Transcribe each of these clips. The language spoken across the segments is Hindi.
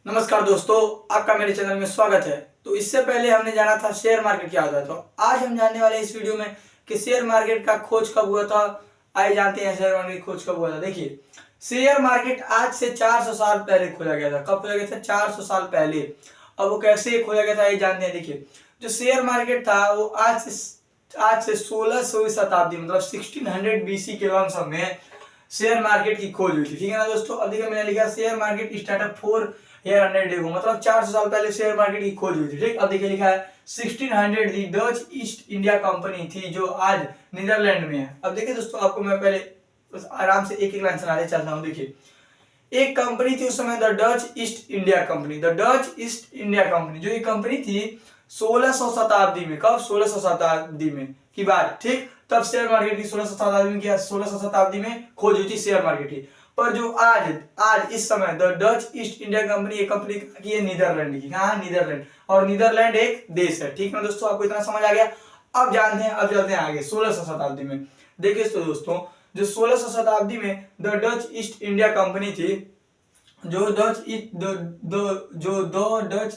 नमस्कार दोस्तों, आपका मेरे चैनल में स्वागत है। तो इससे पहले हमने जाना था शेयर मार्केट क्या होता है, तो आज हम जानने वाले हैं इस वीडियो में कि शेयर मार्केट का खोज कब हुआ था। आइए जानते हैं शेयर मार्केट की खोज कब हुआ था। देखिए, शेयर मार्केट आज से 400 साल पहले खोला गया था। कब खोला गया था? 400 साल पहले। अब वो कैसे खोला गया था ये जानते हैं। देखिए, जो शेयर मार्केट था वो आज से 16वीं शताब्दी मतलब 1600 BC के वंश में शेयर मार्केट की खोज हुई थी। ठीक है ना दोस्तों। अब देखिए, मैंने लिखा शेयर मार्केट स्टार्टअप 400 डेगो मतलब 400 साल पहले शेयर मार्केट की खोज हुई थी। ठीक, अब देखिए लिखा है 1600 दी डच ईस्ट इंडिया कंपनी थी जो आज नीदरलैंड में है। अब देखिए दोस्तों, आपको मैं पहले आराम से एक एक लाइन सुनाने चलता हूँ। देखिए, एक कंपनी थी उस समय, the Dutch east India company. The Dutch east India company जो ये कंपनी थी 1600 शताब्दी में। कब? 1600 शताब्दी में की बात। ठीक, तब शेयर मार्केट की 1600 शताब्दी में किया, 1600 शताब्दी में खोज हुई थी शेयर मार्केट की। पर जो आज आज इस समय the Dutch east India company, ये कंपनी की है नीदरलैंड की। कहाँ? नीदरलैंड। और नीदरलैंड एक देश है। ठीक है दोस्तों, आपको इतना समझ आ गया। अब जानते हैं, अब चलते हैं आगे 1600 शताब्दी में। देखिए तो दोस्तों, जो 1600 शताब्दी में the Dutch east India company थी, जो डच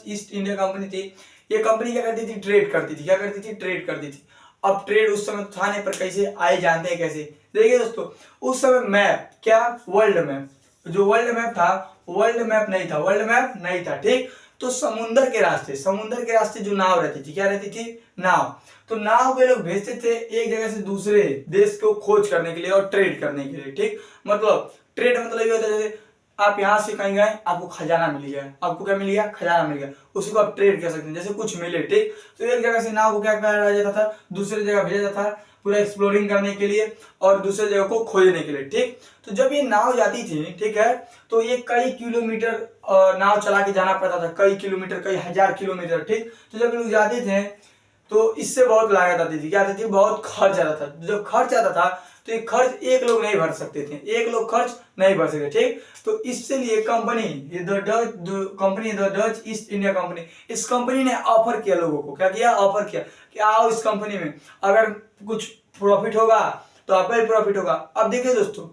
ईस्ट इंडिया कंपनी थी, ये कंपनी क्या करती थी? ट्रेड करती थी। क्या करती थी? ट्रेड करती थी। अब ट्रेड उस समय था नहीं, पर कैसे आए जानते हैं कैसे। देखिए दोस्तों, उस समय मैप क्या? World map. जो वर्ल्ड मैप था, वर्ल्ड मैप नहीं था। वर्ल्ड मैप नहीं था। ठीक, तो समुंदर के रास्ते जो नाव रहती थी, क्या रहती थी? नाव। तो नाव पे लोग भेजते थे एक जगह से दूसरे देश को खोज करने के लिए और ट्रेड करने के लिए। ठीक, मतलब ट्रेड मतलब ये होता है जैसे आप यहाँ से कहीं गए, आपको खजाना मिल गया। आपको क्या मिल गया? खजाना मिल गया। उसी को आप ट्रेड कर सकते हैं, जैसे कुछ मिले। ठीक, तो एक जगह से नाव को क्या करा जाता था? दूसरी जगह भेजा जाता था पूरा एक्सप्लोरिंग करने के लिए और दूसरे जगह को खोजने के लिए। ठीक, तो जब ये नाव जाती थी, ठीक है, तो ये कई किलोमीटर नाव चला के जाना पड़ता था। कई किलोमीटर, कई हजार किलोमीटर। ठीक, तो जब लोग जाते थे तो इससे बहुत लागत आती थी। क्या आती थी? बहुत खर्च आता था। जब खर्च आता था तो ये खर्च एक लोग नहीं भर सकते थे। एक लोग खर्च नहीं भर सकते। ठीक, तो इससे लिए कंपनी, ये the Dutch east India company, इस कंपनी ने ऑफर किया लोगों को। क्या किया? ऑफर किया कि आओ इस कंपनी में, अगर कुछ प्रॉफिट होगा तो आपका ही प्रॉफिट होगा। अब देखिए दोस्तों,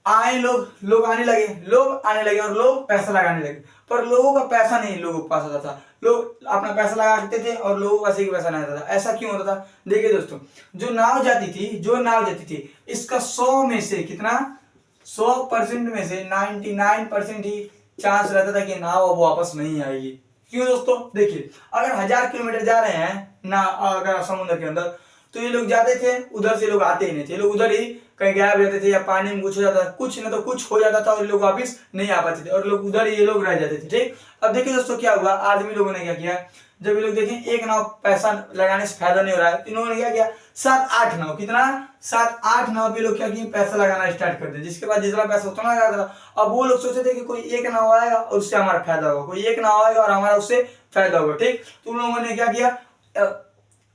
आए लोग आने लगे और लोग पैसा लगाने लगे। पर लोगों का पैसा नहीं लोगों के पास आता था। लोग अपना पैसा लगा देते थे और लोगों का ही पैसा नहीं आता था। ऐसा क्यों होता था? देखिए दोस्तों, जो नाव जाती थी इसका 100 में से कितना? 100% में से 99% ही चांस रहता था कि नाव अब वापस नहीं आएगी। क्यों दोस्तों? देखिए, अगर 1000 किलोमीटर जा रहे हैं ना, अगर समुद्र के अंदर, तो ये लोग जाते थे, उधर से लोग आते ही नहीं थे। लोग उधर ही कहीं गायब रहते थे या पानी में कुछ हो जाता था, कुछ ना तो कुछ हो जाता था और लोग वापस नहीं आ पाते थे और लोग उधर ही ये लोग रह जाते थे। ठीक, अब देखिए दोस्तों क्या हुआ, आदमी लोगों ने क्या किया, जब ये लोग देखें एक नाव पैसा लगाने से फायदा नहीं हो रहा है, तो इन्होंने क्या किया, 7-8 नाव, कितना? 7-8 नाव पे लोग क्या किए, पैसा लगाना स्टार्ट कर दिया। जिसके बाद जितना पैसा उतना लगा था। अब वो लोग सोचे थे कि कोई एक नाव आएगा और उससे हमारा फायदा होगा, कोई एक नाव आएगा और हमारा उससे फायदा होगा। ठीक, तो उन लोगों ने क्या किया,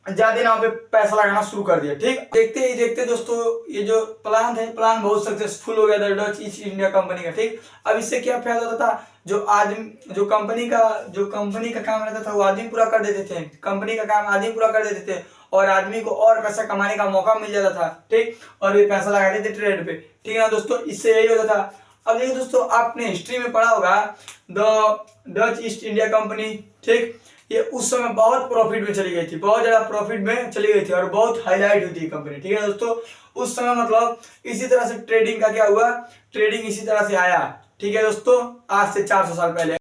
ज्यादा नाव पे पैसा लगाना शुरू कर दिया। ठीक, देखते ही देखते दोस्तों, ये जो प्लान थे, प्लान बहुत सक्सेसफुल हो गया था डच ईस्ट इंडिया कंपनी का। ठीक, अब इससे क्या फायदा होता था, जो कंपनी का काम रहता था वो आदमी पूरा कर देते थे। कंपनी का काम आदमी पूरा कर देते थे और आदमी को और पैसा कमाने का मौका मिल जाता था। ठीक, और ये पैसा लगाते थे ट्रेड पे। ठीक है ना दोस्तों, इससे यही होता था। अब देखिए दोस्तों, आपने हिस्ट्री में पढ़ा होगा the Dutch east India company. ठीक, ये उस समय बहुत प्रॉफिट में चली गई थी, बहुत ज्यादा प्रॉफिट में चली गई थी और बहुत हाईलाइट हुई थी कंपनी। ठीक है दोस्तों, उस समय मतलब इसी तरह से ट्रेडिंग का क्या हुआ, ट्रेडिंग इसी तरह से आया। ठीक है दोस्तों, आज से 400 साल पहले।